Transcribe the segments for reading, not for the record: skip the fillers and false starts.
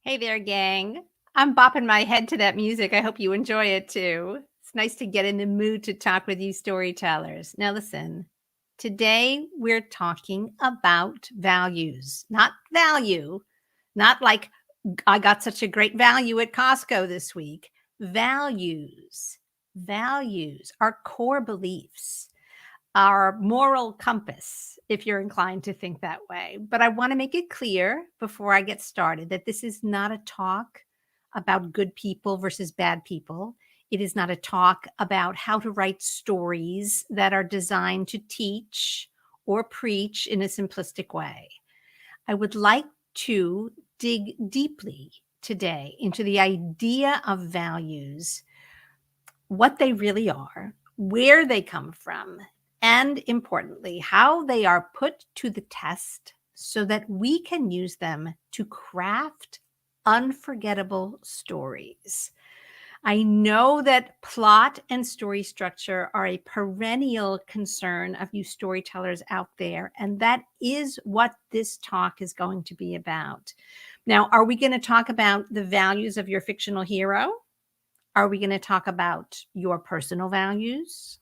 Hey there, gang. I'm bopping my head to that music. I hope you enjoy it too. It's nice to get in the mood to talk with you storytellers. Now, listen, today we're talking about values, not value, not like I got such a great value at Costco this week. Values, values, our core beliefs, our moral compass, if you're inclined to think that way. But I want to make it clear before I get started that this is not a talk about good people versus bad people. It is not a talk about how to write stories that are designed to teach or preach in a simplistic way. I would like to dig deeply today into the idea of values, what they really are, where they come from, and importantly, how they are put to the test so that we can use them to craft unforgettable stories. I know that plot and story structure are a perennial concern of you storytellers out there, and that is what this talk is going to be about. Now, are we going to talk about the values of your fictional hero? Are we going to talk about your personal values?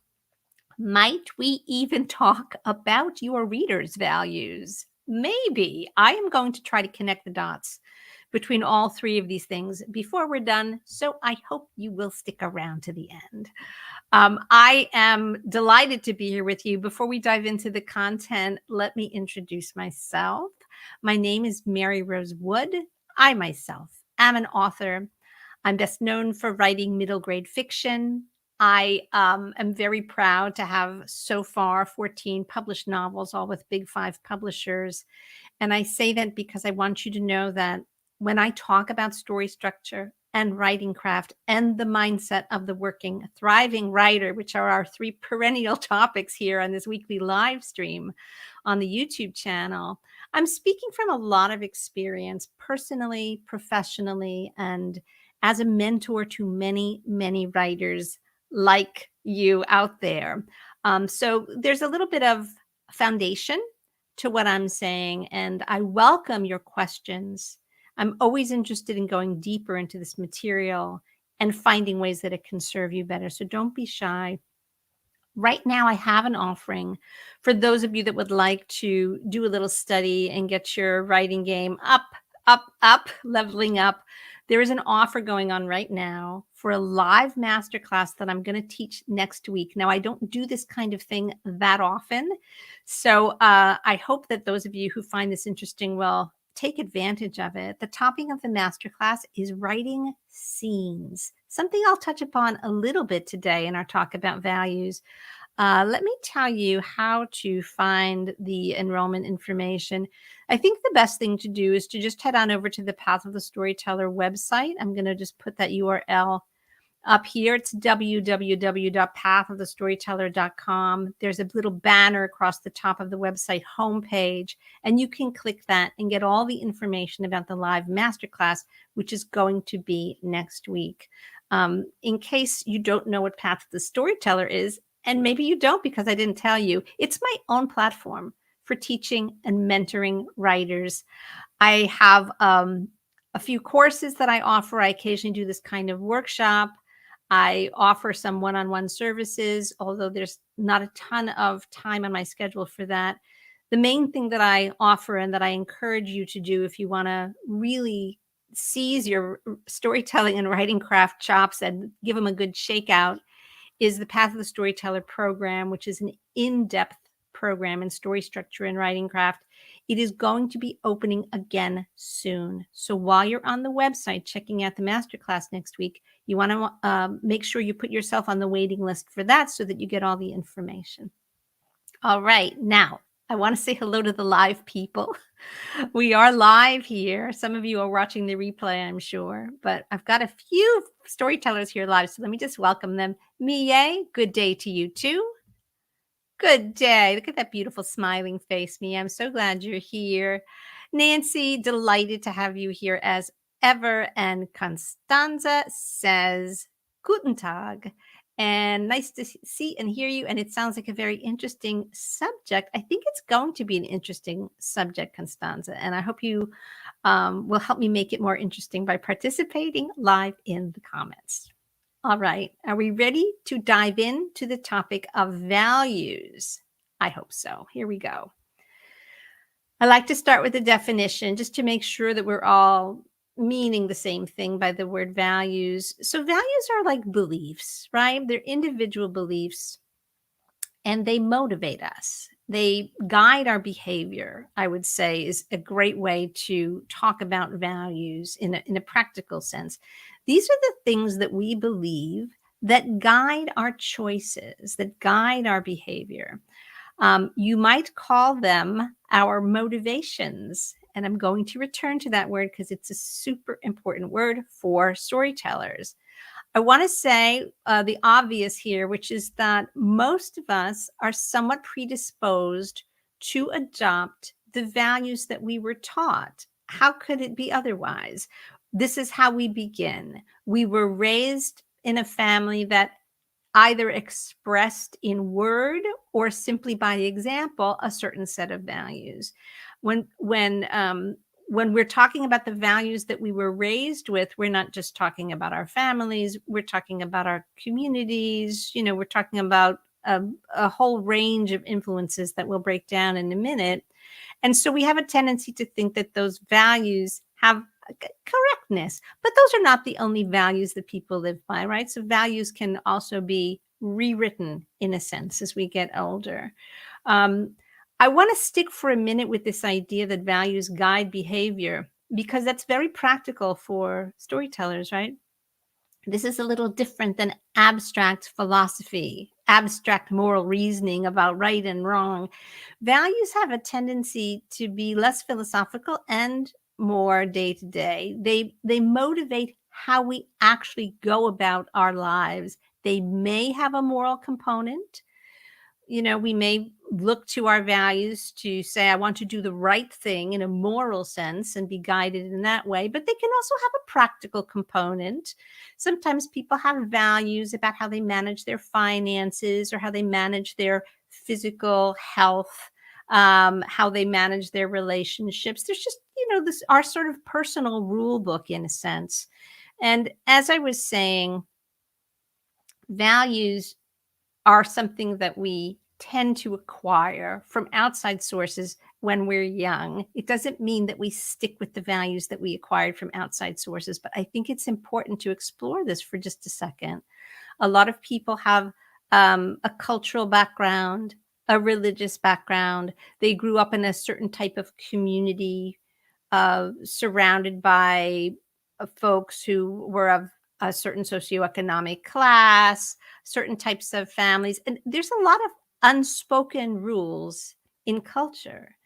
Might we even talk about your readers' values? Maybe. I am going to try to connect the dots between all three of these things before we're done. So I hope you will stick around to the end. I am delighted to be here with you. Before we dive into the content, let me introduce myself. My name is Mary Rose Wood. I myself am an author. I'm best known for writing middle grade fiction. I am very proud to have so far 14 published novels, all with Big Five publishers. And I say that because I want you to know that when I talk about story structure and writing craft and the mindset of the working, thriving writer, which are our three perennial topics here on this weekly live stream on the YouTube channel, I'm speaking from a lot of experience personally, professionally, and as a mentor to many, many writers like you out there. So there's a little bit of foundation to what I'm saying, and I welcome your questions. I'm always interested in going deeper into this material and finding ways that it can serve you better. So don't be shy. Right now, I have an offering for those of you that would like to do a little study and get your writing game up, leveling up. There is an offer going on right now for a live masterclass that I'm going to teach next week. Now, I don't do this kind of thing that often. So I hope that those of you who find this interesting will take advantage of it. The topic of the masterclass is writing scenes, something I'll touch upon a little bit today in our talk about values. Let me tell you how to find the enrollment information. I think the best thing to do is to just head on over to the Path of the Storyteller website. I'm going to just put that URL up here. It's www.pathofthestoryteller.com. There's a little banner across the top of the website homepage, and you can click that and get all the information about the live masterclass, which is going to be next week. In case you don't know what Path of the Storyteller is, and maybe you don't because I didn't tell you, it's my own platform for teaching and mentoring writers. I have a few courses that I offer. I occasionally do this kind of workshop. I offer some one-on-one services, although there's not a ton of time on my schedule for that. The main thing that I offer and that I encourage you to do if you want to really seize your storytelling and writing craft chops and give them a good shakeout is the Path of the Storyteller program, which is an in-depth program in story structure and writing craft. It is going to be opening again soon. So while you're on the website checking out the masterclass next week, you want to make sure you put yourself on the waiting list for that so that you get all the information. All right. Now, I want to say hello to the live people. We are live here. Some of you are watching the replay, I'm sure, but I've got a few storytellers here live. So let me just welcome them. Mie, good day to you too. Good day. Look at that beautiful smiling face, Mie. I'm so glad you're here. Nancy, delighted to have you here as ever. And Constanza says, Guten Tag. and nice to see and hear you. And it sounds like a very interesting subject. I think it's going to be an interesting subject, Constanza, and I hope you will help me make it more interesting by participating live in the comments. All right, are we ready to dive into the topic of values? I hope so. Here we go. I like to start with the definition just to make sure that we're all meaning the same thing by the word values. So values are like beliefs, right? They're individual beliefs and they motivate us. They guide our behavior, I would say, is a great way to talk about values in a practical sense. These are the things that we believe that guide our choices, that guide our behavior. You might call them our motivations. And I'm going to return to that word because it's a super important word for storytellers. I want to say the obvious here, which is that most of us are somewhat predisposed to adopt the values that we were taught. How could it be otherwise? This is how we begin. We were raised in a family that either expressed in word or simply by example a certain set of values. When we're talking about the values that we were raised with, we're not just talking about our families, we're talking about our communities, we're talking about a whole range of influences that we'll break down in a minute. And so we have a tendency to think that those values have correctness, but those are not the only values that people live by, right? So values can also be rewritten in a sense as we get older. I want to stick for a minute with this idea that values guide behavior because that's very practical for storytellers, right? This is a little different than abstract philosophy, abstract moral reasoning about right and wrong. Values have a tendency to be less philosophical and more day to day. They motivate how we actually go about our lives. They may have a moral component. We may look to our values to say, I want to do the right thing in a moral sense and be guided in that way, but they can also have a practical component. Sometimes people have values about how they manage their finances or how they manage their physical health, how they manage their relationships. There's just, this our sort of personal rule book in a sense. And as I was saying, values are something that we tend to acquire from outside sources when we're young. It doesn't mean that we stick with the values that we acquired from outside sources, but I think it's important to explore this for just a second. A lot of people have a cultural background, a religious background. They grew up in a certain type of community, surrounded by folks who were of a certain socioeconomic class, certain types of families. And there's a lot of unspoken rules in culture.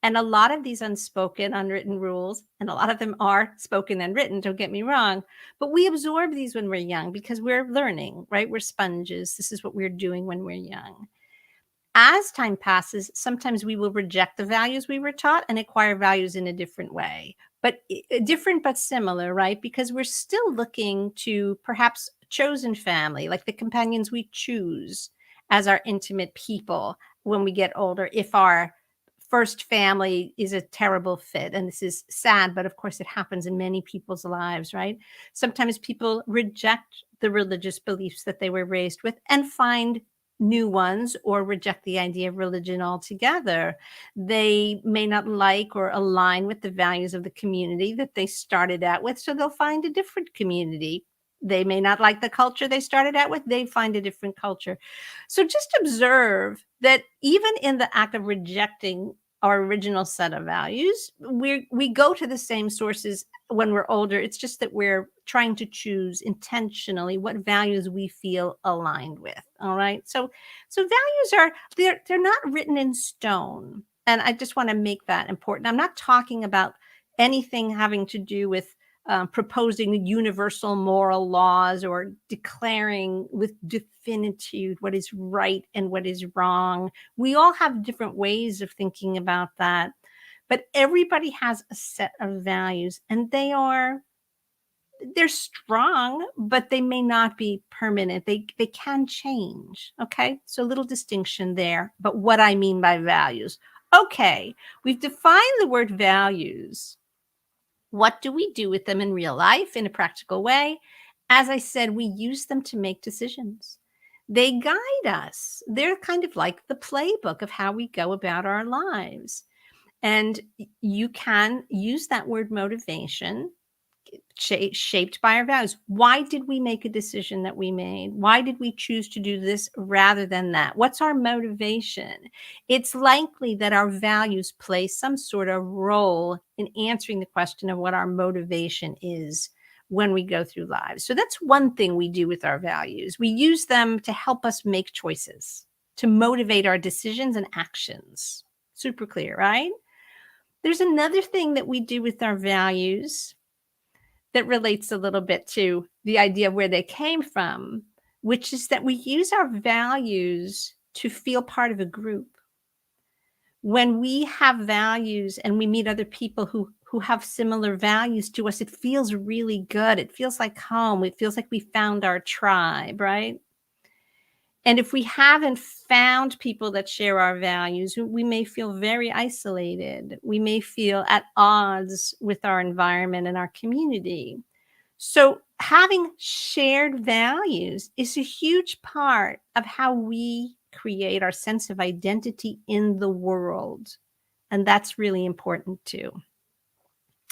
And a lot of these unspoken, unwritten rules, and a lot of them are spoken and written, don't get me wrong, but we absorb these when we're young because we're learning, right? We're sponges. This is what we're doing when we're young. As time passes, sometimes we will reject the values we were taught and acquire values in a different way, but different but similar, right? Because we're still looking to perhaps chosen family, like the companions we choose as our intimate people when we get older, if our first family is a terrible fit. And this is sad, but of course it happens in many people's lives, right? Sometimes people reject the religious beliefs that they were raised with and find new ones or reject the idea of religion altogether. They may not like or align with the values of the community that they started out with, so they'll find a different community. They may not like the culture they started out with, they find a different culture. So just observe that even in the act of rejecting our original set of values, we go to the same sources when we're older. It's just that we're trying to choose intentionally what values we feel aligned with. All right. So values are they're not written in stone. And I just want to make that important. I'm not talking about anything having to do with proposing universal moral laws or declaring with definitude what is right and what is wrong. We all have different ways of thinking about that, but everybody has a set of values, and they are they're strong, but they may not be permanent. They can change. Okay. So a little distinction there. But what I mean by values. Okay. We've defined the word values. What do we do with them in real life in a practical way? As I said, we use them to make decisions. They guide us. They're kind of like the playbook of how we go about our lives. And you can use that word motivation shaped by our values. Why did we make a decision that we made? Why did we choose to do this rather than that? What's our motivation? It's likely that our values play some sort of role in answering the question of what our motivation is when we go through lives. So that's one thing we do with our values. We use them to help us make choices, to motivate our decisions and actions. Super clear, right? There's another thing that we do with our values that relates a little bit to the idea of where they came from, which is that we use our values to feel part of a group. When we have values and we meet other people who have similar values to us, it feels really good. It feels like home. It feels like we found our tribe, right? And if we haven't found people that share our values, we may feel very isolated. We may feel at odds with our environment and our community. So having shared values is a huge part of how we create our sense of identity in the world. And that's really important too.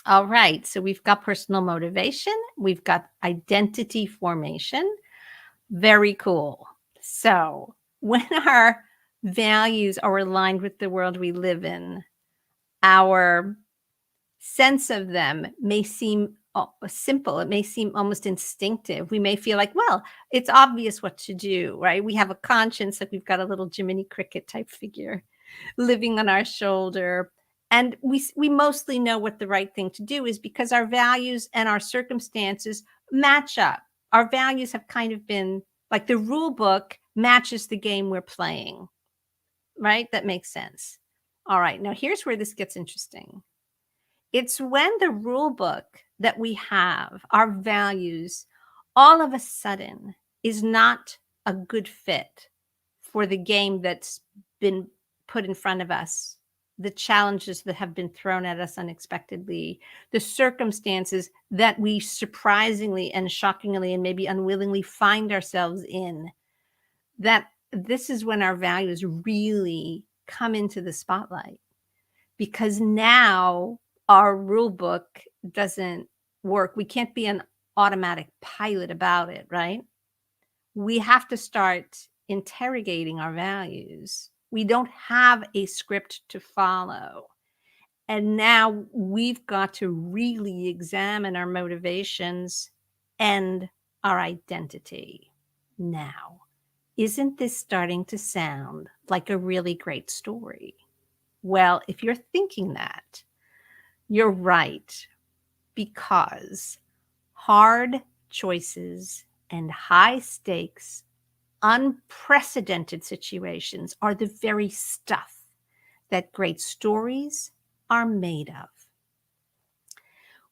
All right. So we've got personal motivation. We've got identity formation. Very cool. So when our values are aligned with the world we live in, our sense of them may seem simple. It may seem almost instinctive. We may feel like, well, it's obvious what to do, right? We have a conscience, like we've got a little Jiminy Cricket type figure living on our shoulder. And we mostly know what the right thing to do is because our values and our circumstances match up. Our values have kind of been like the rule book matches the game we're playing, right? That makes sense. All right. Now here's where this gets interesting. It's when the rule book that we have, our values, all of a sudden is not a good fit for the game that's been put in front of us, the challenges that have been thrown at us unexpectedly, the circumstances that we surprisingly and shockingly and maybe unwillingly find ourselves in, that this is when our values really come into the spotlight. Because now our rule book doesn't work. We can't be an automatic pilot about it, right? We have to start interrogating our values. We don't have a script to follow. And now we've got to really examine our motivations and our identity. Now, isn't this starting to sound like a really great story? Well, if you're thinking that, you're right, because hard choices and high stakes, unprecedented situations are the very stuff that great stories are made of.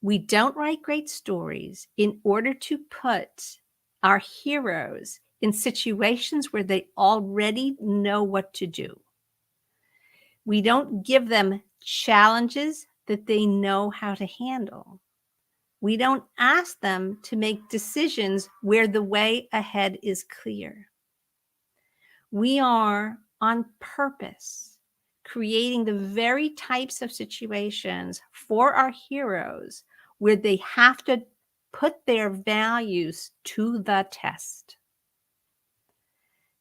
We don't write great stories in order to put our heroes in situations where they already know what to do. We don't give them challenges that they know how to handle. We don't ask them to make decisions where the way ahead is clear. We are on purpose creating the very types of situations for our heroes where they have to put their values to the test.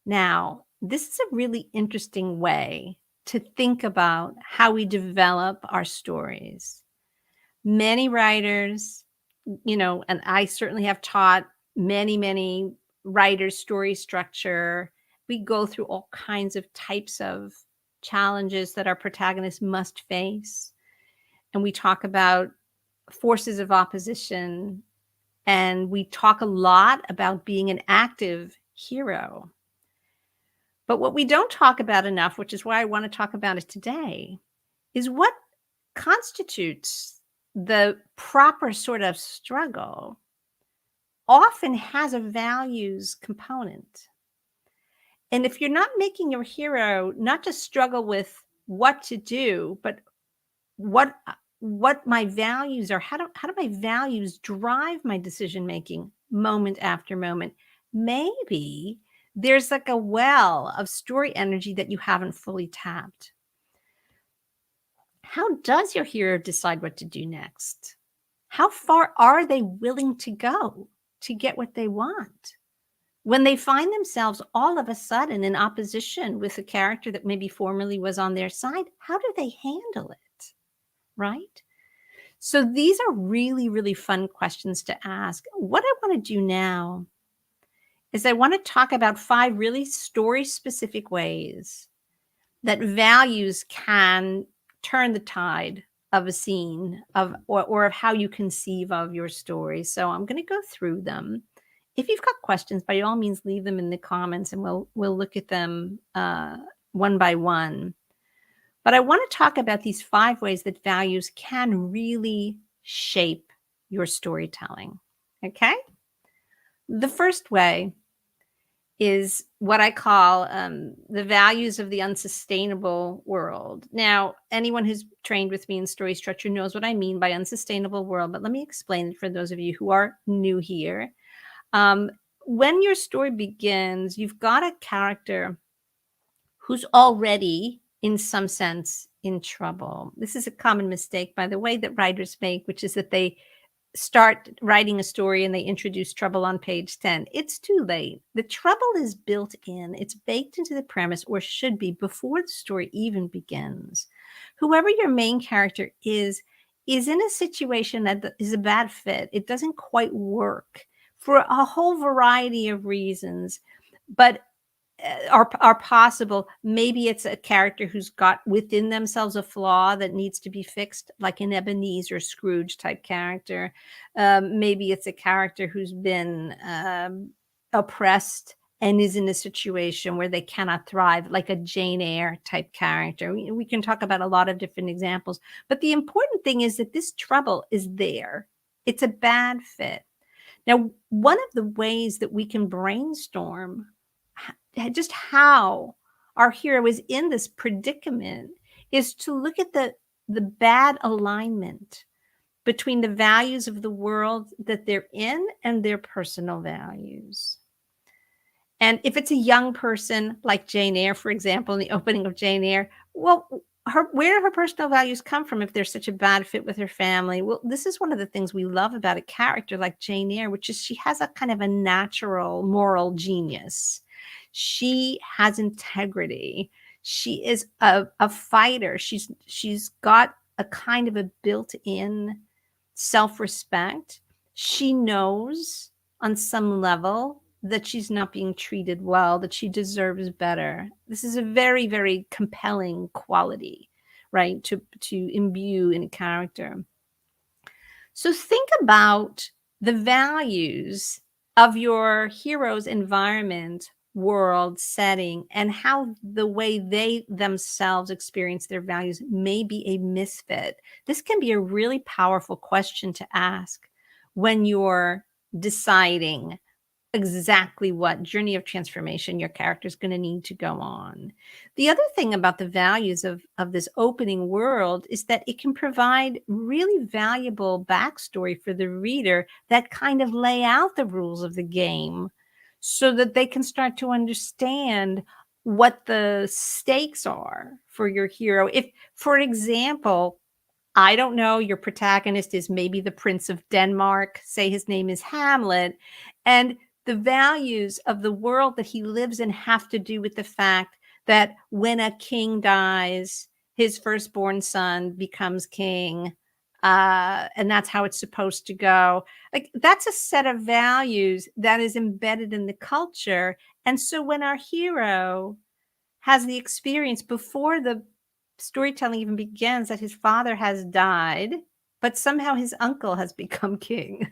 Now, this is a really interesting way to think about how we develop our stories. Many writers, and I certainly have taught many writers story structure. We go through all kinds of types of challenges that our protagonists must face. And we talk about forces of opposition. And we talk a lot about being an active hero. But what we don't talk about enough, which is why I want to talk about it today, is what constitutes the proper sort of struggle often has a values component. And if you're not making your hero not just struggle with what to do, but what what my values are, how do my values drive my decision making moment after moment, maybe there's like a well of story energy that you haven't fully tapped. How does your hero decide what to do next? How far are they willing to go to get what they want? When they find themselves all of a sudden in opposition with a character that maybe formerly was on their side, how do they handle it? Right? So these are really, really fun questions to ask. What I want to do now is I want to talk about 5 really story specific ways that values can turn the tide of a scene or of how you conceive of your story. So I'm going to go through them. If you've got questions, by all means, leave them in the comments and we'll look at them one by one. But I want to talk about these 5 ways that values can really shape your storytelling. Okay? The first way is what I call the values of the unsustainable world. Now, anyone who's trained with me in story structure knows what I mean by unsustainable world, but let me explain it for those of you who are new here. Um, when your story begins, you've got a character who's already, in some sense, in trouble. This is a common mistake, by the way, that writers make, which is that they start writing a story and they introduce trouble on page 10. It's too late. The trouble is built in, it's baked into the premise, or should be, before the story even begins. Whoever your main character is in a situation that is a bad fit. It doesn't quite work for a whole variety of reasons, but are possible. Maybe it's a character who's got within themselves a flaw that needs to be fixed, like an Ebenezer Scrooge type character. Maybe it's a character who's been oppressed and is in a situation where they cannot thrive, like a Jane Eyre type character. We can talk about a lot of different examples, but the important thing is that this trouble is there. It's a bad fit. Now, one of the ways that we can brainstorm just how our hero is in this predicament is to look at the bad alignment between the values of the world that they're in and their personal values. And if it's a young person like Jane Eyre, for example, in the opening of Jane Eyre, well, where do her personal values come from if there's such a bad fit with her family? Well, this is one of the things we love about a character like Jane Eyre, which is she has a kind of a natural moral genius. She has integrity. She is a fighter. She's got a kind of a built-in self-respect. She knows on some level that she's not being treated well, that she deserves better. This is a very, very compelling quality, right, to imbue in a character. So think about the values of your hero's environment, world, setting, and how the way they themselves experience their values may be a misfit. This can be a really powerful question to ask when you're deciding exactly what journey of transformation your character is going to need to go on. The other thing about the values of this opening world is that it can provide really valuable backstory for the reader that kind of lay out the rules of the game so that they can start to understand what the stakes are for your hero. If, for example, I don't know, your protagonist is maybe the Prince of Denmark, say his name is Hamlet, and the values of the world that he lives in have to do with the fact that when a king dies, his firstborn son becomes king, and that's how it's supposed to go. Like, that's a set of values that is embedded in the culture. And so when our hero has the experience before the storytelling even begins that his father has died, but somehow his uncle has become king,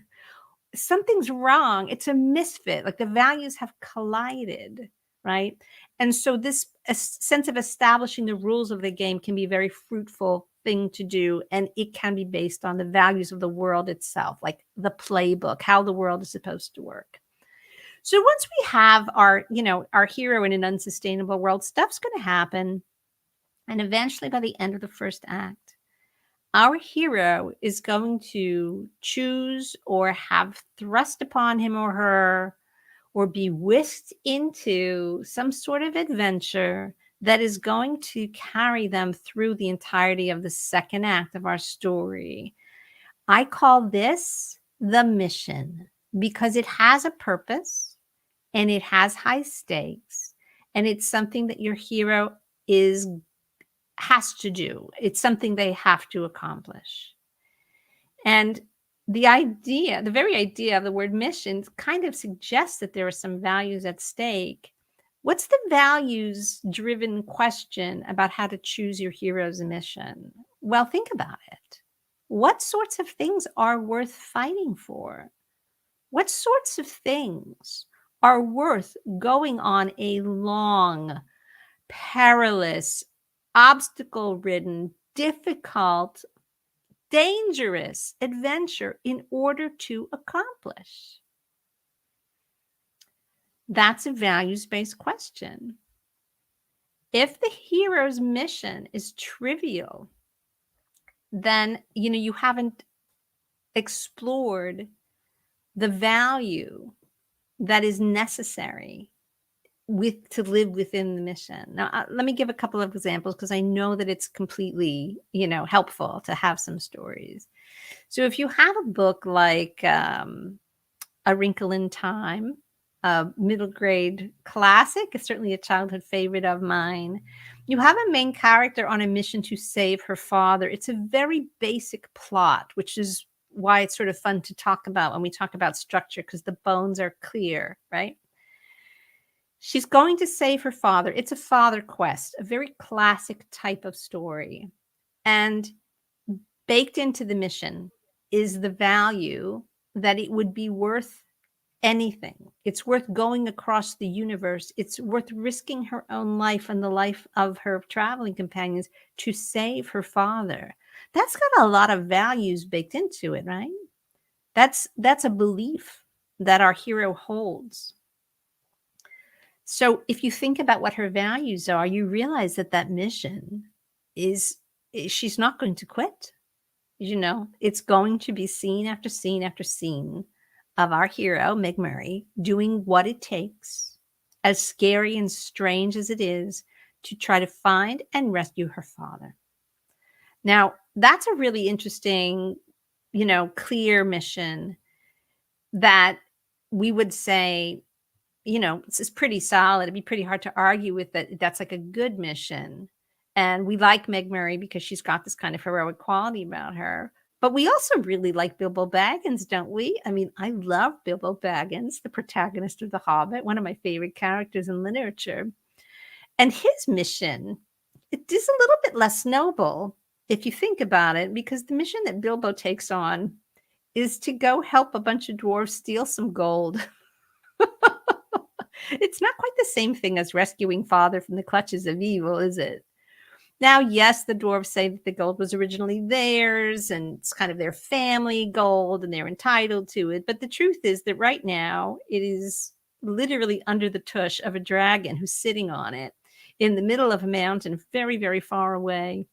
something's wrong. It's a misfit. Like, the values have collided, right? And so this sense of establishing the rules of the game can be very fruitful thing to do, and it can be based on the values of the world itself, like the playbook, how the world is supposed to work. So once we have our hero in an unsustainable world, stuff's going to happen. And eventually, by the end of the first act, our hero is going to choose or have thrust upon him or her or be whisked into some sort of adventure that is going to carry them through the entirety of the second act of our story. I call this the mission because it has a purpose and it has high stakes, and it's something that your hero has to do. It's something they have to accomplish. And the very idea of the word mission kind of suggests that there are some values at stake. What's the values driven question about how to choose your hero's mission? Well, think about it. What sorts of things are worth fighting for? What sorts of things are worth going on a long, perilous, obstacle ridden, difficult, dangerous adventure in order to accomplish? That's a values-based question. If the hero's mission is trivial, then you haven't explored the value that is necessary to live within the mission. Now, let me give a couple of examples because I know that it's completely, helpful to have some stories. So if you have a book like A Wrinkle in Time, a middle grade classic, it's certainly a childhood favorite of mine. You have a main character on a mission to save her father. It's a very basic plot, which is why it's sort of fun to talk about when we talk about structure, because the bones are clear, right? She's going to save her father. It's a father quest, a very classic type of story. And baked into the mission is the value that it would be worth anything. It's worth going across the universe. It's worth risking her own life and the life of her traveling companions to save her father. That's got a lot of values baked into it, right? That's a belief that our hero holds. So if you think about what her values are, you realize that mission is she's not going to quit. It's going to be scene after scene after scene of our hero, Meg Murray, doing what it takes, as scary and strange as it is, to try to find and rescue her father. Now, that's a really interesting, clear mission that we would say, it's pretty solid. It'd be pretty hard to argue with that. That's like a good mission. And we like Meg Murray because she's got this kind of heroic quality about her. But we also really like Bilbo Baggins, don't we? I mean, I love Bilbo Baggins, the protagonist of The Hobbit, one of my favorite characters in literature. And his mission, it is a little bit less noble if you think about it, because the mission that Bilbo takes on is to go help a bunch of dwarves steal some gold. It's not quite the same thing as rescuing father from the clutches of evil, is it? Now, yes, the dwarves say that the gold was originally theirs and it's kind of their family gold and they're entitled to it. But the truth is that right now it is literally under the tush of a dragon who's sitting on it in the middle of a mountain very, very far away.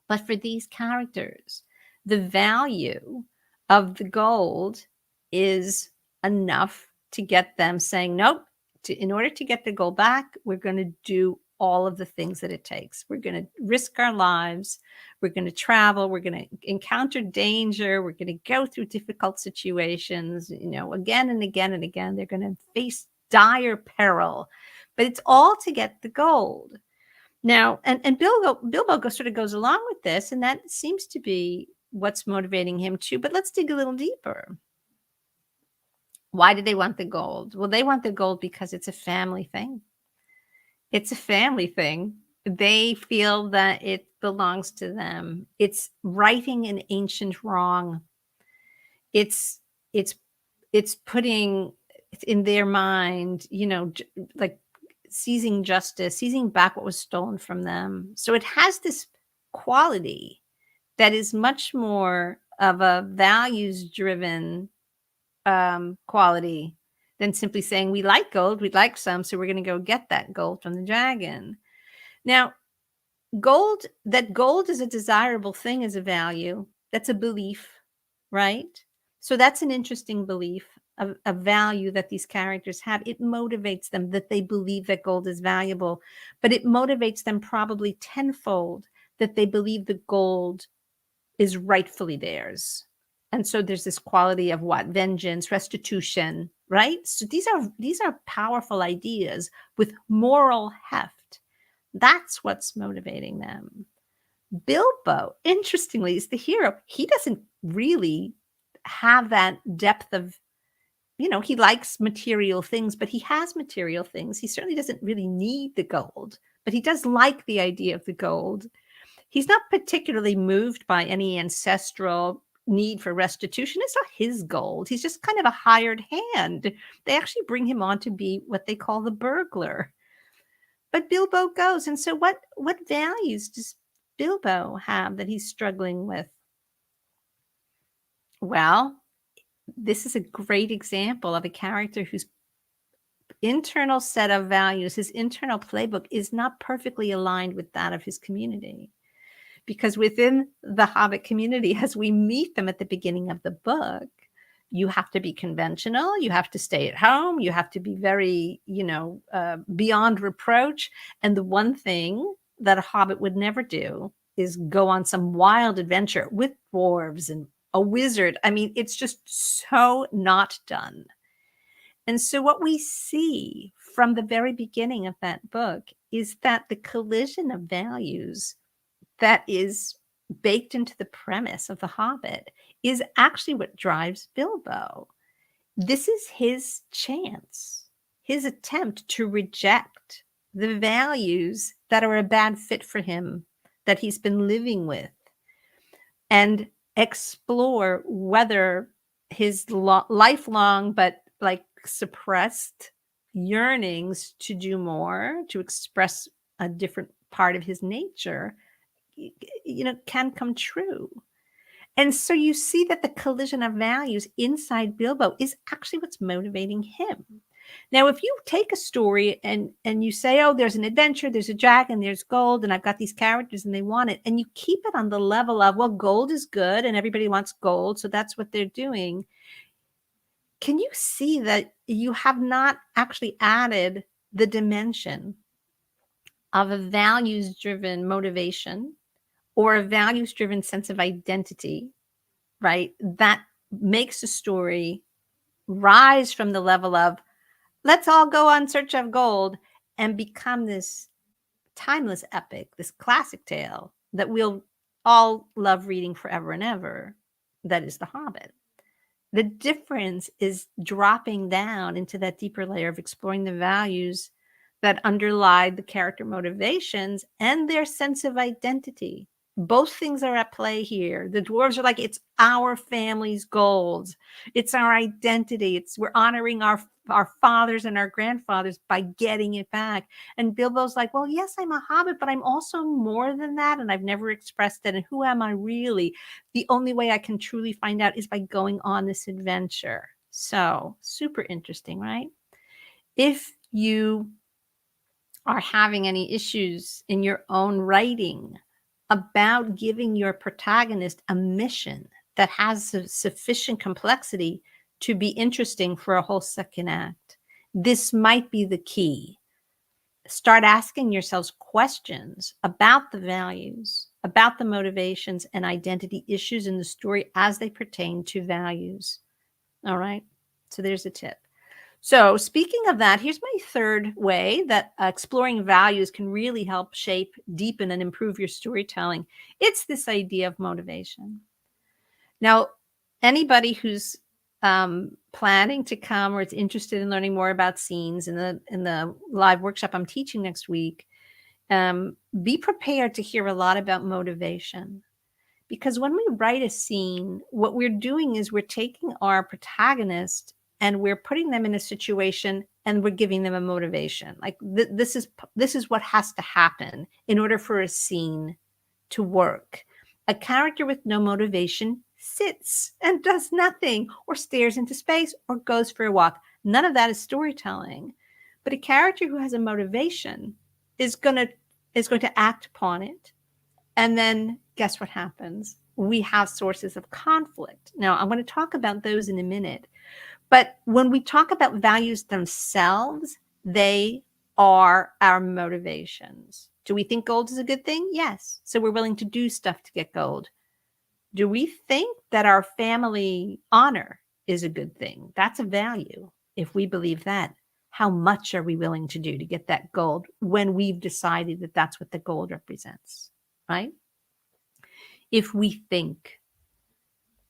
But for these characters, the value of the gold is enough to get them saying, nope, in order to get the gold back, we're going to do all of the things that it takes. We're going to risk our lives. We're going to travel. We're going to encounter danger. We're going to go through difficult situations, again and again and again. They're going to face dire peril, but it's all to get the gold. Now, and Bilbo sort of goes along with this, and that seems to be what's motivating him too. But let's dig a little deeper. Why do they want the gold? Well, they want the gold because it's a family thing. It's a family thing. They feel that it belongs to them. It's righting an ancient wrong. It's putting in their mind, like seizing justice, seizing back what was stolen from them. So it has this quality that is much more of a values-driven quality than simply saying, we like gold, we'd like some, so we're going to go get that gold from the dragon. Now, gold is a desirable thing as a value. That's a belief, right? So that's an interesting belief, a value that these characters have. It motivates them that they believe that gold is valuable, but it motivates them probably tenfold that they believe the gold is rightfully theirs. And so there's this quality of what? Vengeance, restitution, right? So these are powerful ideas with moral heft. That's what's motivating them. Bilbo, interestingly, is the hero. He doesn't really have that depth of, he likes material things, but he has material things. He certainly doesn't really need the gold, but he does like the idea of the gold. He's not particularly moved by any ancestral need for restitution. It's not his gold. He's just kind of a hired hand. They actually bring him on to be what they call the burglar. But Bilbo goes. And so what values does Bilbo have that he's struggling with? Well, this is a great example of a character whose internal set of values, his internal playbook, is not perfectly aligned with that of his community. Because within the Hobbit community, as we meet them at the beginning of the book, you have to be conventional, you have to stay at home, you have to be very, beyond reproach. And the one thing that a Hobbit would never do is go on some wild adventure with dwarves and a wizard. I mean, it's just so not done. And so what we see from the very beginning of that book is that the collision of values that is baked into the premise of The Hobbit is actually what drives Bilbo. This is his chance, his attempt to reject the values that are a bad fit for him, that he's been living with, and explore whether his lifelong but like suppressed yearnings to do more, to express a different part of his nature, can come true. And so you see that the collision of values inside Bilbo is actually what's motivating him. Now, if you take a story and you say, oh, there's an adventure, there's a dragon, there's gold, and I've got these characters and they want it, and you keep it on the level of, well, gold is good and everybody wants gold, so that's what they're doing. Can you see that you have not actually added the dimension of a values-driven motivation or a values-driven sense of identity, right? That makes a story rise from the level of, let's all go on search of gold, and become this timeless epic, this classic tale that we'll all love reading forever and ever. That is The Hobbit. The difference is dropping down into that deeper layer of exploring the values that underlie the character motivations and their sense of identity. Both things are at play here. The dwarves are like, it's our family's gold. It's our identity. We're honoring our fathers and our grandfathers by getting it back. And Bilbo's like, well, yes, I'm a hobbit, but I'm also more than that. And I've never expressed it. And who am I really? The only way I can truly find out is by going on this adventure. So super interesting, right? If you are having any issues in your own writing about giving your protagonist a mission that has sufficient complexity to be interesting for a whole second act, this might be the key. Start asking yourselves questions about the values, about the motivations and identity issues in the story as they pertain to values. All right. So there's a tip. So speaking of that, here's my third way that exploring values can really help shape, deepen, and improve your storytelling. It's this idea of motivation. Now, anybody who's planning to come or is interested in learning more about scenes in the live workshop I'm teaching next week, be prepared to hear a lot about motivation. Because when we write a scene, what we're doing is we're taking our protagonist and we're putting them in a situation and we're giving them a motivation. Like this is what has to happen in order for a scene to work. A character with no motivation sits and does nothing, or stares into space, or goes for a walk. None of that is storytelling. But a character who has a motivation is going to act upon it. And then guess what happens? We have sources of conflict. Now, I'm going to talk about those in a minute. But when we talk about values themselves, they are our motivations. Do we think gold is a good thing? Yes. So we're willing to do stuff to get gold. Do we think that our family honor is a good thing? That's a value. If we believe that, how much are we willing to do to get that gold when we've decided that that's what the gold represents, right? If we think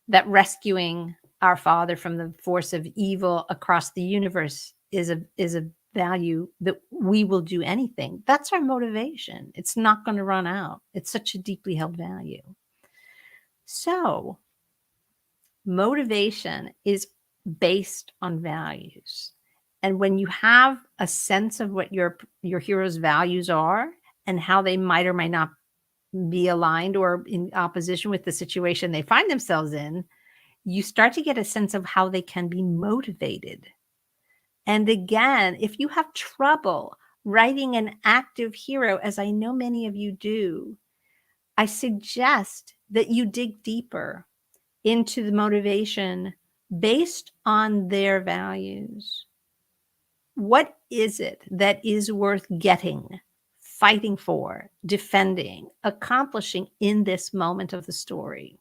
that rescuing our father from the force of evil across the universe is a value that we will do anything, that's our motivation. It's not going to run out. It's such a deeply held value. So motivation is based on values. And when you have a sense of what your hero's values are and how they might or might not be aligned or in opposition with the situation they find themselves in, you start to get a sense of how they can be motivated. And again, if you have trouble writing an active hero, as I know many of you do, I suggest that you dig deeper into the motivation based on their values. What is it that is worth getting, fighting for, defending, accomplishing in this moment of the story?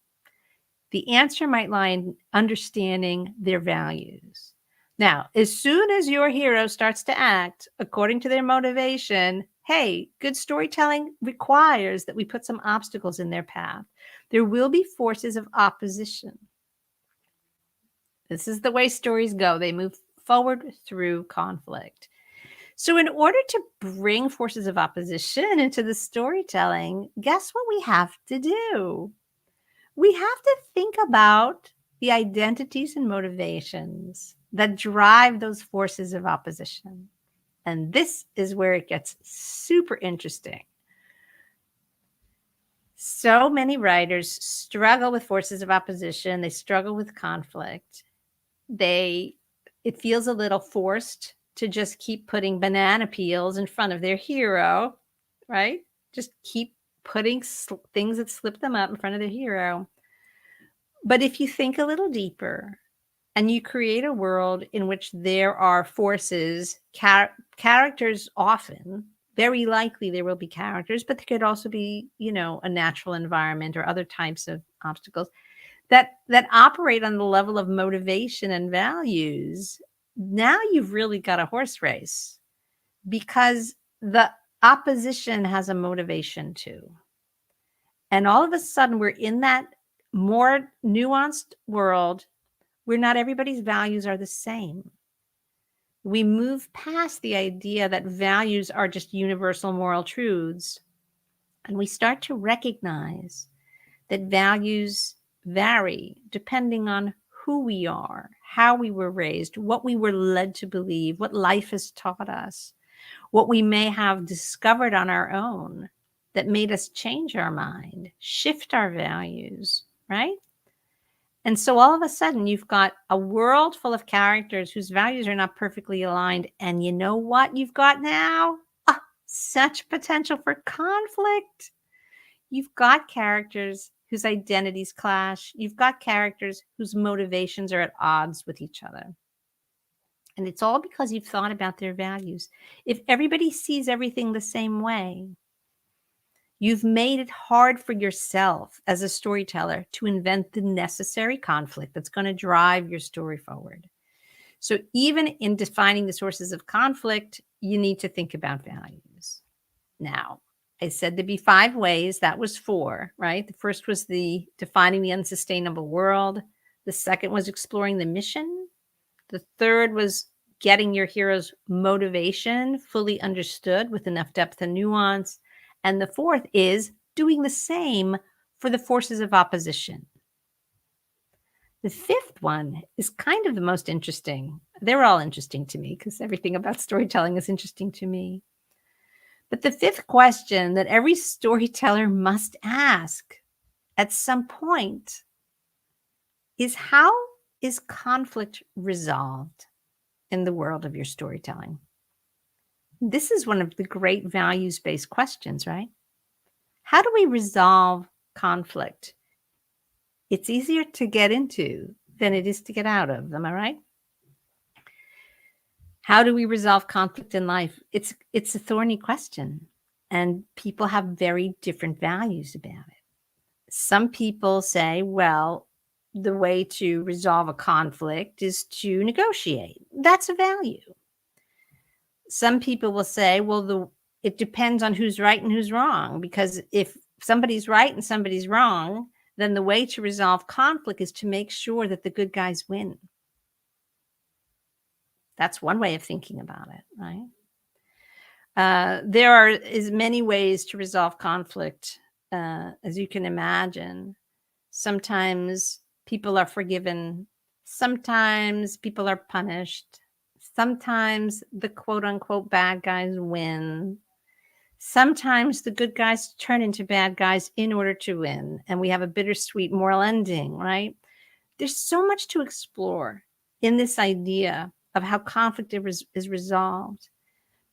The answer might lie in understanding their values. Now, as soon as your hero starts to act according to their motivation, hey, good storytelling requires that we put some obstacles in their path. There will be forces of opposition. This is the way stories go. They move forward through conflict. So in order to bring forces of opposition into the storytelling, guess what we have to do? We have to think about the identities and motivations that drive those forces of opposition. And this is where it gets super interesting. So many writers struggle with forces of opposition. They struggle with conflict. It feels a little forced to just keep putting banana peels in front of their hero, right? Just keep putting things that slip them up in front of their hero. But if you think a little deeper and you create a world in which there are forces, characters often, very likely there will be characters, but there could also be, a natural environment or other types of obstacles that operate on the level of motivation and values. Now you've really got a horse race because the opposition has a motivation too. And all of a sudden we're in that more nuanced world where not everybody's values are the same. We move past the idea that values are just universal moral truths, and we start to recognize that values vary depending on who we are, how we were raised, what we were led to believe, what life has taught us, what we may have discovered on our own that made us change our mind, shift our values, right? And so all of a sudden, you've got a world full of characters whose values are not perfectly aligned. And you know what you've got now? Such potential for conflict. You've got characters whose identities clash. You've got characters whose motivations are at odds with each other. And it's all because you've thought about their values. If everybody sees everything the same way, you've made it hard for yourself as a storyteller to invent the necessary conflict that's going to drive your story forward. So even in defining the sources of conflict, you need to think about values. Now, I said there'd be 5 ways. That was 4, right? The first was the defining the unsustainable world. The second was exploring the mission. The third was getting your hero's motivation fully understood with enough depth and nuance. And the fourth is doing the same for the forces of opposition. The 5th one is kind of the most interesting. They're all interesting to me because everything about storytelling is interesting to me. But the 5th question that every storyteller must ask, at some point is how is conflict resolved in the world of your storytelling? This is one of the great values-based questions, right? How do we resolve conflict? It's easier to get into than it is to get out of. Am I right? How do we resolve conflict in life? It's a thorny question, and people have very different values about it. Some people say, well, the way to resolve a conflict is to negotiate. That's a value. Some people will say, well, it depends on who's right and who's wrong, because if somebody's right and somebody's wrong, then the way to resolve conflict is to make sure that the good guys win. That's one way of thinking about it, right? There are as many ways to resolve conflict as you can imagine. Sometimes people are forgiven. Sometimes people are punished. Sometimes the quote unquote bad guys win. Sometimes the good guys turn into bad guys in order to win. And we have a bittersweet moral ending, right? There's so much to explore in this idea of how conflict is resolved.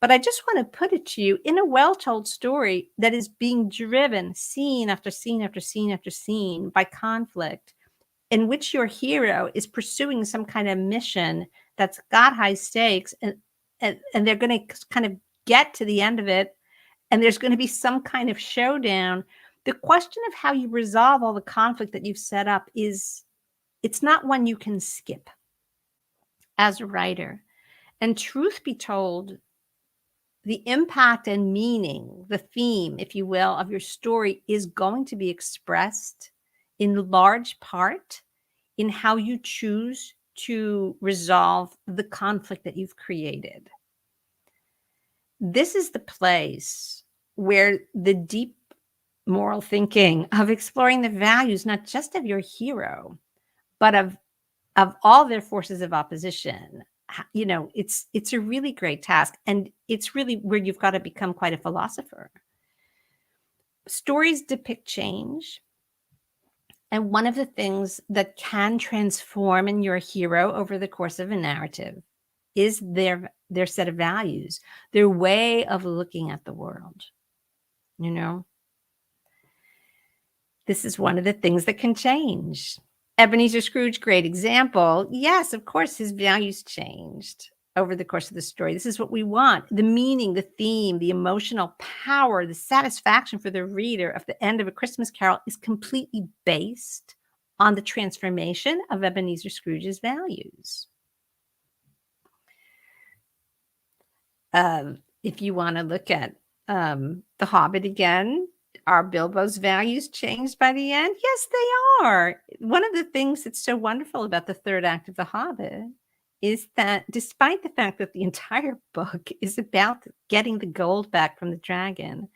But I just want to put it to you in a well-told story that is being driven scene after scene after scene after scene by conflict, in which your hero is pursuing some kind of mission that's got high stakes, and they're going to kind of get to the end of it, and there's going to be some kind of showdown. The question of how you resolve all the conflict that you've set up it's not one you can skip as a writer. And truth be told, the impact and meaning, the theme, if you will, of your story is going to be expressed in large part in how you choose to resolve the conflict that you've created. This is the place where the deep moral thinking of exploring the values, not just of your hero, but of all their forces of opposition, it's a really great task. And it's really where you've got to become quite a philosopher. Stories depict change. And one of the things that can transform in your hero over the course of a narrative is their set of values, their way of looking at the world. This is one of the things that can change. Ebenezer Scrooge, great example. Yes, of course, his values changed over the course of the story. This is what we want. The meaning, the theme, the emotional power, the satisfaction for the reader of the end of A Christmas Carol is completely based on the transformation of Ebenezer Scrooge's values. If you want to look at The Hobbit again, are Bilbo's values changed by the end? Yes, they are. One of the things that's so wonderful about the third act of The Hobbit is that despite the fact that the entire book is about getting the gold back from the dragon,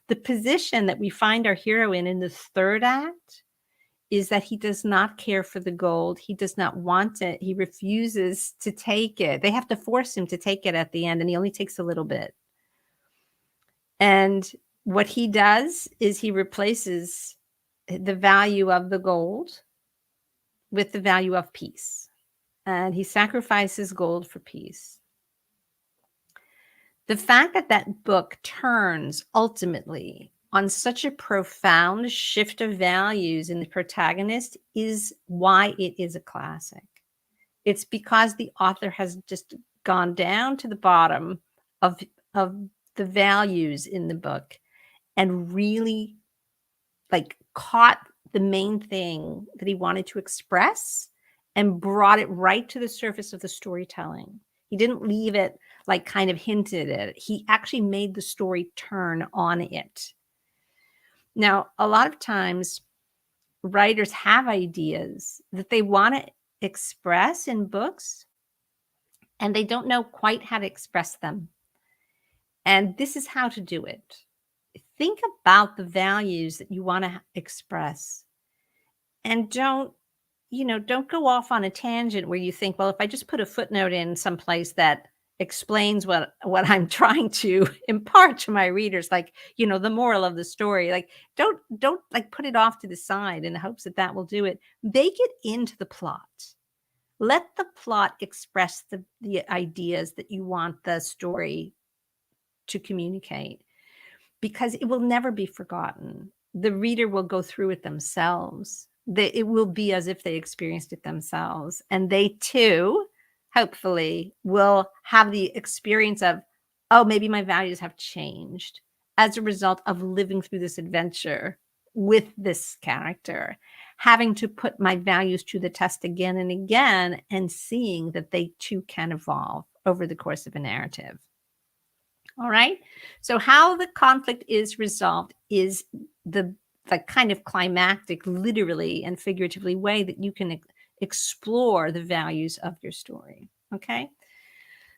the position that we find our hero in the third act is that he does not care for the gold. He does not want it. He refuses to take it. They have to force him to take it at the end, and he only takes a little bit. And what he does is he replaces the value of the gold with the value of peace. And he sacrifices gold for peace. The fact that that book turns ultimately on such a profound shift of values in the protagonist is why it is a classic. It's because the author has just gone down to the bottom of the values in the book and really caught the main thing that he wanted to express and brought it right to the surface of the storytelling. He didn't leave it kind of hinted at it. He actually made the story turn on it. Now, a lot of times writers have ideas that they want to express in books, and they don't know quite how to express them. And this is how to do it. Think about the values that you want to express, and don't go off on a tangent where you think, well, if I just put a footnote in someplace that explains what I'm trying to impart to my readers, like, the moral of the story. Like, don't like put it off to the side in the hopes that that will do it. Bake it into the plot. Let the plot express the ideas that you want the story to communicate, because it will never be forgotten. The reader will go through it themselves. It will be as if they experienced it themselves. And they too, hopefully, will have the experience of, oh, maybe my values have changed as a result of living through this adventure with this character, having to put my values to the test again and again, and seeing that they too can evolve over the course of a narrative. All right. So how the conflict is resolved is the kind of climactic, literally and figuratively, way that you can explore the values of your story. Okay.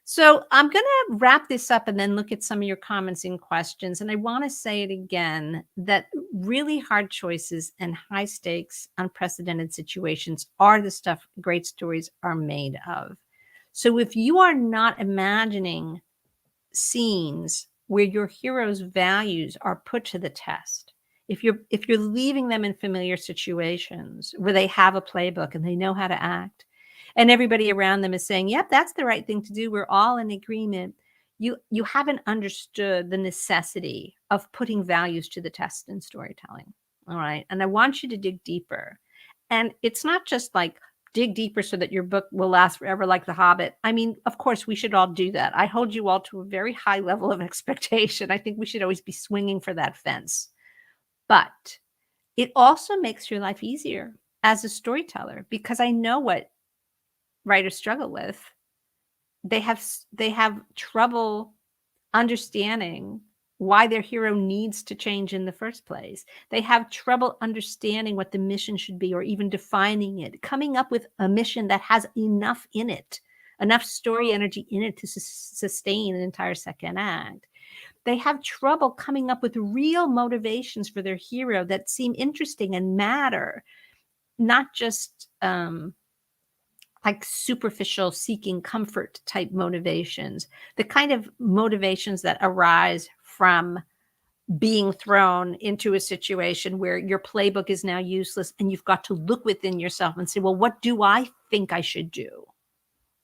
So I'm going to wrap this up and then look at some of your comments and questions. And I want to say it again, that really hard choices and high stakes, unprecedented situations are the stuff great stories are made of. So if you are not imagining scenes where your hero's values are put to the test, if you're leaving them in familiar situations where they have a playbook and they know how to act, and everybody around them is saying, yep, that's the right thing to do, we're all in agreement, you haven't understood the necessity of putting values to the test in storytelling. All right. And I want you to dig deeper. And it's not just like dig deeper so that your book will last forever like The Hobbit. I mean, of course, we should all do that. I hold you all to a very high level of expectation. I think we should always be swinging for that fence. But it also makes your life easier as a storyteller, because I know what writers struggle with. They have trouble understanding why their hero needs to change in the first place. They have trouble understanding what the mission should be, or even defining it, coming up with a mission that has enough in it, enough story energy in it to sustain an entire second act. They have trouble coming up with real motivations for their hero that seem interesting and matter, not just like superficial seeking comfort type motivations, the kind of motivations that arise from being thrown into a situation where your playbook is now useless and you've got to look within yourself and say, well, what do I think I should do?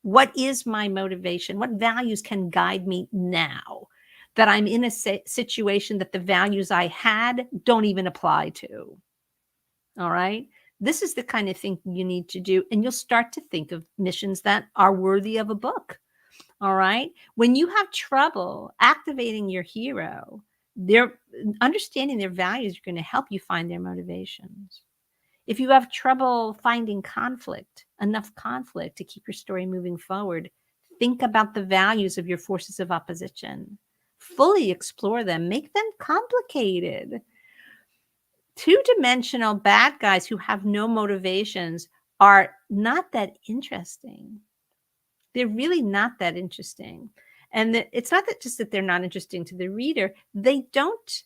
What is my motivation? What values can guide me now that I'm in a situation that the values I had don't even apply to? All right. This is the kind of thing you need to do. And you'll start to think of missions that are worthy of a book. All right. When you have trouble activating your hero, they're understanding their values are going to help you find their motivations. If you have trouble finding enough conflict to keep your story moving forward, think about the values of your forces of opposition. Fully explore them. Make them complicated. Two-dimensional bad guys who have no motivations are not that interesting. They're really not that interesting. And it's not that just that they're not interesting to the reader. They don't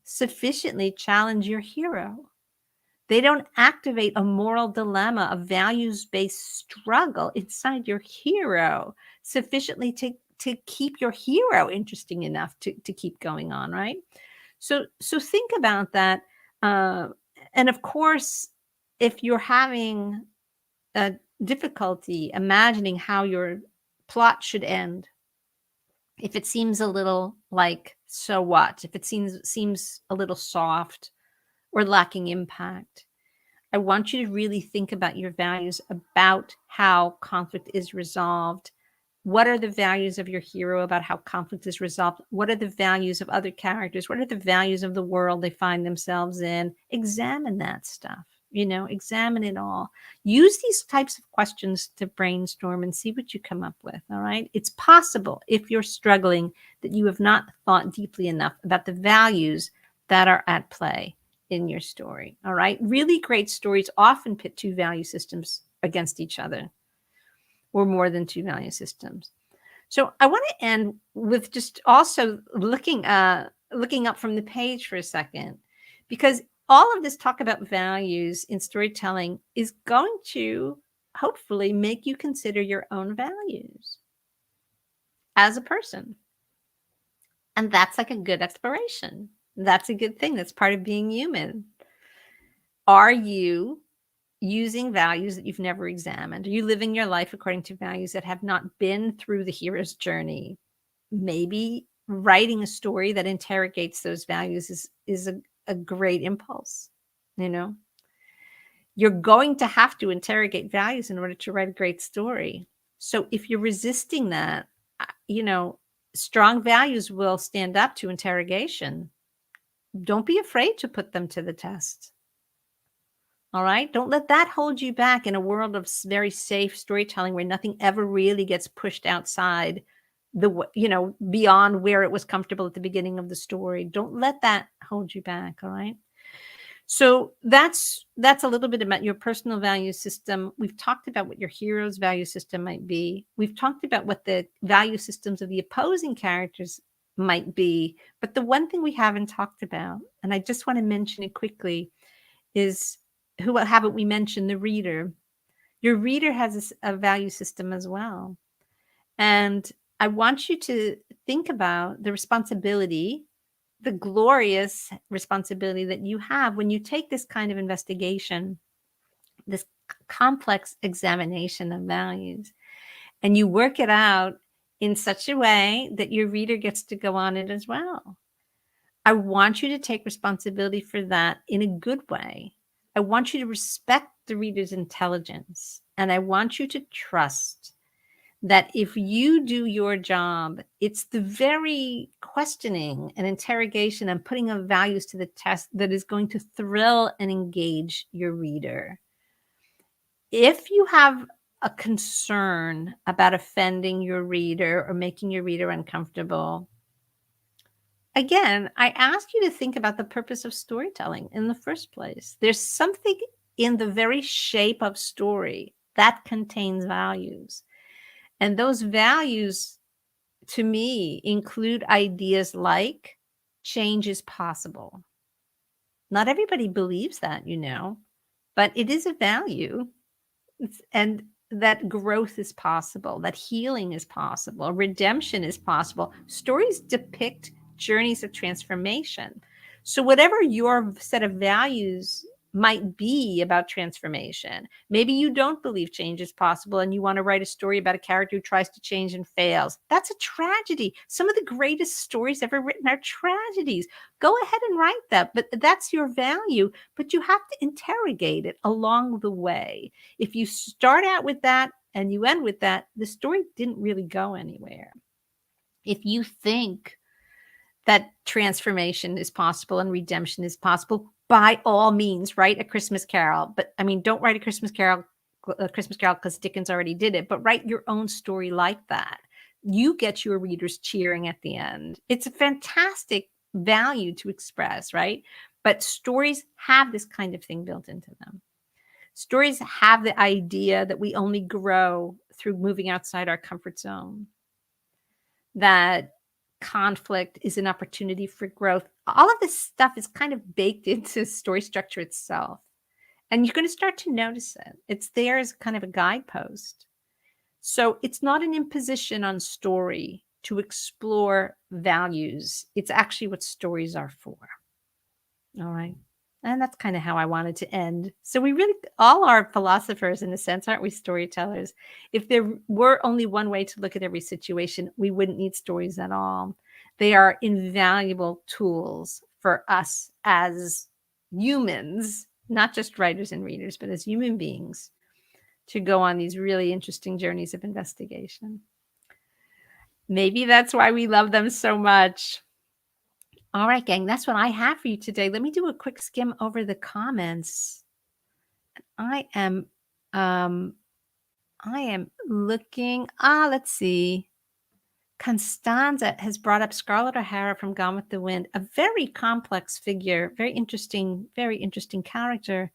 sufficiently challenge your hero. They don't activate a moral dilemma, a values-based struggle inside your hero sufficiently to keep your hero interesting enough to keep going on, right? So think about that. And of course, if you're having a difficulty imagining how your plot should end, if it seems a little like, so what? If it seems a little soft or lacking impact, I want you to really think about your values, about how conflict is resolved. What are the values of your hero about how conflict is resolved? What are the values of other characters? What are the values of the world they find themselves in? Examine that stuff, examine it all. Use these types of questions to brainstorm and see what you come up with, all right? It's possible, if you're struggling, that you have not thought deeply enough about the values that are at play in your story, all right? Really great stories often pit two value systems against each other, or more than two value systems. So I want to end with just also looking up from the page for a second, because all of this talk about values in storytelling is going to hopefully make you consider your own values. as a person. And that's like a good exploration. That's a good thing. That's part of being human. Are you using values that you've never examined? Are you living your life according to values that have not been through the hero's journey? Maybe writing a story that interrogates those values is a great impulse. You know, you're going to have to interrogate values in order to write a great story. So if you're resisting that, strong values will stand up to interrogation. Don't be afraid to put them to the test. All right. Don't let that hold you back in a world of very safe storytelling where nothing ever really gets pushed outside beyond where it was comfortable at the beginning of the story. Don't let that hold you back. All right. So that's a little bit about your personal value system. We've talked about what your hero's value system might be. We've talked about what the value systems of the opposing characters might be. But the one thing we haven't talked about, and I just want to mention it quickly, is who haven't we mentioned? The reader. Your reader has a value system as well. And I want you to think about the responsibility, the glorious responsibility that you have when you take this kind of investigation, this complex examination of values, and you work it out in such a way that your reader gets to go on it as well. I want you to take responsibility for that in a good way. I want you to respect the reader's intelligence, and I want you to trust that if you do your job, it's the very questioning and interrogation and putting of values to the test that is going to thrill and engage your reader. If you have a concern about offending your reader or making your reader uncomfortable, again, I ask you to think about the purpose of storytelling in the first place. There's something in the very shape of story that contains values. And those values, to me, include ideas like change is possible. Not everybody believes that, but it is a value. And that growth is possible, that healing is possible, redemption is possible. Stories depict journeys of transformation. So whatever your set of values might be about transformation, maybe you don't believe change is possible and you want to write a story about a character who tries to change and fails. That's a tragedy. Some of the greatest stories ever written are tragedies. Go ahead and write that, but that's your value, but you have to interrogate it along the way. If you start out with that and you end with that, the story didn't really go anywhere. If you think that transformation is possible and redemption is possible, by all means, write a Christmas Carol. But I mean, don't write a Christmas Carol because Dickens already did it, but write your own story like that. You get your readers cheering at the end. It's a fantastic value to express, right? But stories have this kind of thing built into them. Stories have the idea that we only grow through moving outside our comfort zone, that conflict is an opportunity for growth. All of this stuff is kind of baked into story structure itself. And you're going to start to notice it. It's there as kind of a guidepost. So it's not an imposition on story to explore values. It's actually what stories are for. All right. And that's kind of how I wanted to end. So we really all are philosophers in a sense, aren't we? Storytellers. If there were only one way to look at every situation, we wouldn't need stories at all. They are invaluable tools for us as humans, not just writers and readers, but as human beings, to go on these really interesting journeys of investigation. Maybe that's why we love them so much. All right, gang, that's what I have for you today. Let me do a quick skim over the comments. I am looking. Let's see. Constanza has brought up Scarlett O'Hara from Gone with the Wind, a very complex figure, very interesting character.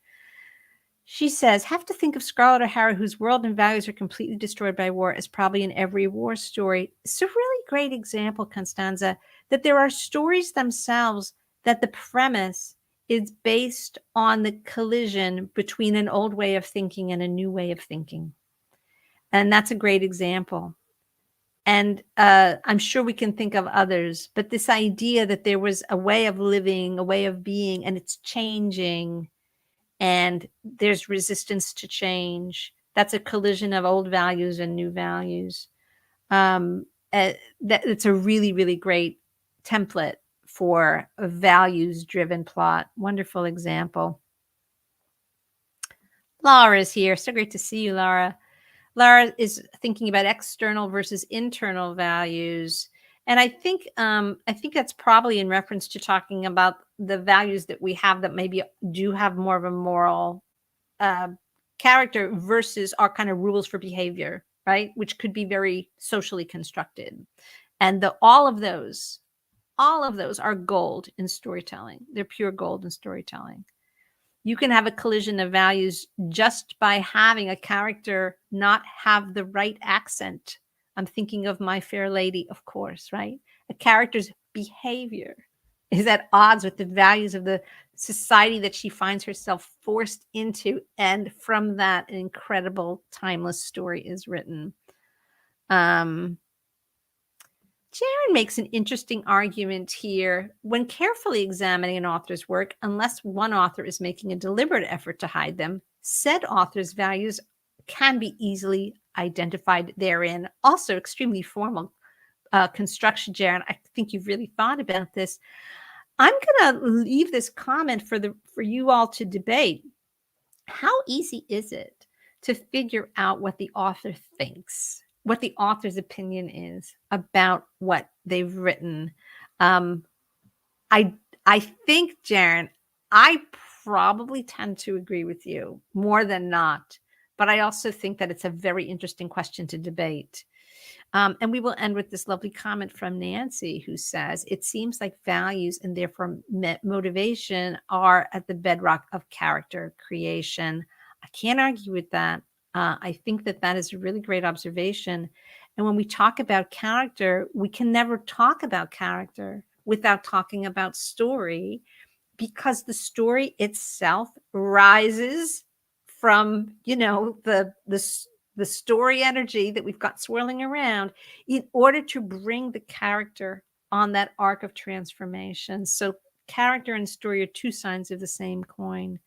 She says, have to think of Scarlett O'Hara, whose world and values are completely destroyed by war, as probably in every war story. It's a really great example, Constanza, that there are stories themselves that the premise is based on the collision between an old way of thinking and a new way of thinking. And that's a great example. And I'm sure we can think of others, but this idea that there was a way of living, a way of being, and it's changing, and there's resistance to change. That's a collision of old values and new values. Um, that it's a really, really great template for a values-driven plot. Wonderful example. Laura is here. So great to see you, Laura. Laura is thinking about external versus internal values. And I think that's probably in reference to talking about the values that we have that maybe do have more of a moral uh, character versus our kind of rules for behavior, right? Which could be very socially constructed. And all of those are gold in storytelling. They're pure gold in storytelling. You can have a collision of values just by having a character not have the right accent. I'm thinking of My Fair Lady, of course, right? A character's behavior is at odds with the values of the society that she finds herself forced into. And from that, an incredible, timeless story is written. Jaron makes an interesting argument here. When carefully examining an author's work, unless one author is making a deliberate effort to hide them, said author's values can be easily identified therein. Also, extremely formal construction, Jaron. I think you've really thought about this. I'm going to leave this comment for you all to debate. How easy is it to figure out what the author thinks, what the author's opinion is about what they've written? Um, I I think, Jaron, I probably tend to agree with you more than not, but I also think that it's a very interesting question to debate. And we will end with this lovely comment from Nancy, who says, it seems like values and therefore motivation are at the bedrock of character creation. I can't argue with that. I think that that is a really great observation. And when we talk about character, we can never talk about character without talking about story, because the story itself rises from, the story energy that we've got swirling around in order to bring the character on that arc of transformation. So character and story are two sides of the same coin.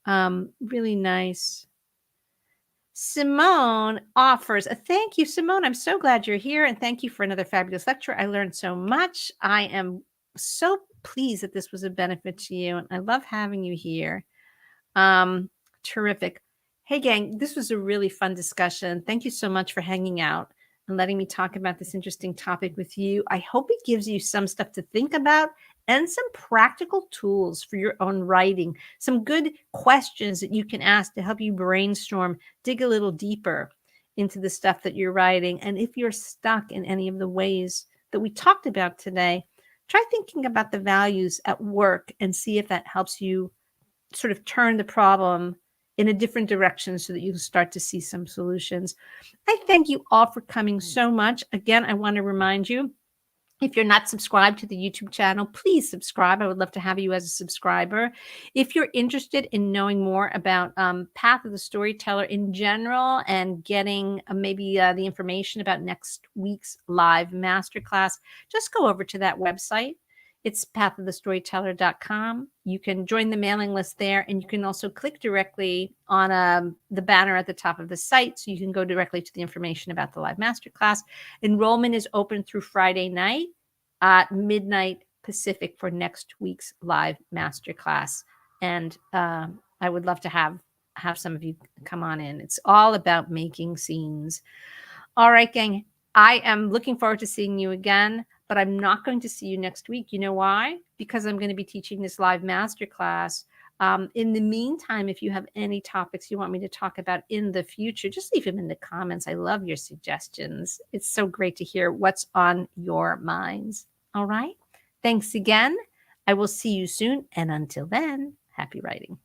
Really nice. Simone offers a thank you. Simone, I'm so glad you're here, and thank you for another fabulous lecture. I learned so much. I am so pleased that this was a benefit to you, and I love having you here. Terrific. Hey, gang, this was a really fun discussion. Thank you so much for hanging out and letting me talk about this interesting topic with you. I hope it gives you some stuff to think about and some practical tools for your own writing, some good questions that you can ask to help you brainstorm, dig a little deeper into the stuff that you're writing. And if you're stuck in any of the ways that we talked about today, try thinking about the values at work and see if that helps you sort of turn the problem in a different direction so that you can start to see some solutions. I thank you all for coming so much. Again, I want to remind you, if you're not subscribed to the YouTube channel, please subscribe. I would love to have you as a subscriber. If you're interested in knowing more about Path of the Storyteller in general and getting maybe the information about next week's live masterclass, just go over to that website. It's pathofthestoryteller.com. You can join the mailing list there, and you can also click directly on the banner at the top of the site, so you can go directly to the information about the live masterclass. Enrollment is open through Friday night at midnight Pacific for next week's live masterclass. And I would love to have some of you come on in. It's all about making scenes. All right, gang. I am looking forward to seeing you again, but I'm not going to see you next week. You know why? Because I'm going to be teaching this live masterclass. In the meantime, if you have any topics you want me to talk about in the future, just leave them in the comments. I love your suggestions. It's so great to hear what's on your minds. All right. Thanks again. I will see you soon. And until then, happy writing.